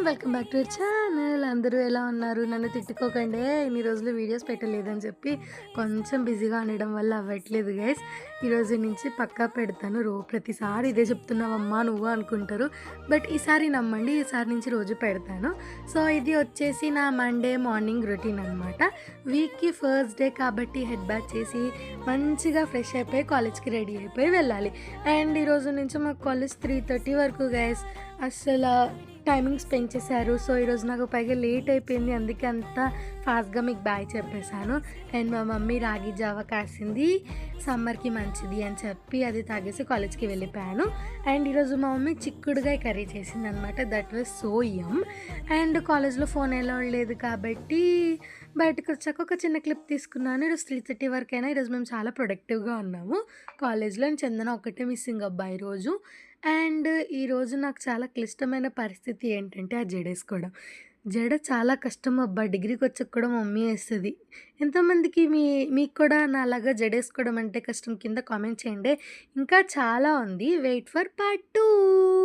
Welcome back to our channel. అందరూ ఎలా ఉన్నారు? నన్ను తిట్టుకోకండే. ఇన్ని రోజులు వీడియోస్ పెట్టలేదని చెప్పి కొంచెం బిజీగా ఉండడం వల్ల అవ్వట్లేదు గైస్. ఈరోజు నుంచి పక్కా పెడతాను. ప్రతిసారి ఇదే చెప్తున్నావమ్మా నువ్వు అనుకుంటారు. బట్ ఈసారి నమ్మండి, ఈసారి నుంచి రోజు పెడతాను. సో ఇది వచ్చేసి నా మండే మార్నింగ్ రొటీన్ అనమాట. వీక్కి ఫస్ట్ డే కాబట్టి హెడ్ బాత్ చేసి మంచిగా ఫ్రెష్ అయిపోయి కాలేజ్కి రెడీ అయిపోయి వెళ్ళాలి. అండ్ ఈరోజు నుంచి మాకు కాలేజ్ 3:30 వరకు గైస్. అస్సలు టైమింగ్స్ పెంచేశారు. సో ఈరోజు నాకు పైగా లేట్ అయిపోయింది, అందుకే అంత ఫాస్ట్గా మీకు బాయ్ చెప్పేశాను. అండ్ మా మమ్మీ రాగి జావా కాసింది, సమ్మర్కి మంచిది అని చెప్పి అది తాగేసి కాలేజ్కి వెళ్ళిపోయాను. అండ్ ఈరోజు మా మమ్మీ చిక్కుడుగా కర్రీ చేసింది అనమాట. That was so yum. And కాలేజ్లో ఫోన్ ఎలా లేదు కాబట్టి బయటకు వచ్చాక ఒక చిన్న క్లిప్ తీసుకున్నాను. ఈరోజు 3:30 వరకైనా ఈరోజు మేము చాలా ప్రొడక్టివ్గా ఉన్నాము కాలేజ్లో. అండ్ చందన ఒక్కటే మిస్సింగ్ అబ్బా ఈరోజు. అండ్ ఈరోజు నాకు చాలా క్లిష్టమైన పరిస్థితి ఏంటంటే ఆ జడేసుకోవడం. జడ చాలా కష్టం అబ్బా. డిగ్రీకి వచ్చాక కూడా మా మమ్మీ వేస్తుంది. ఎంతమందికి మీకు కూడా నాలాగా జడేసుకోవడం అంటే కష్టం కింద కామెంట్ చేయండి. ఇంకా చాలా ఉంది. Wait for part 2.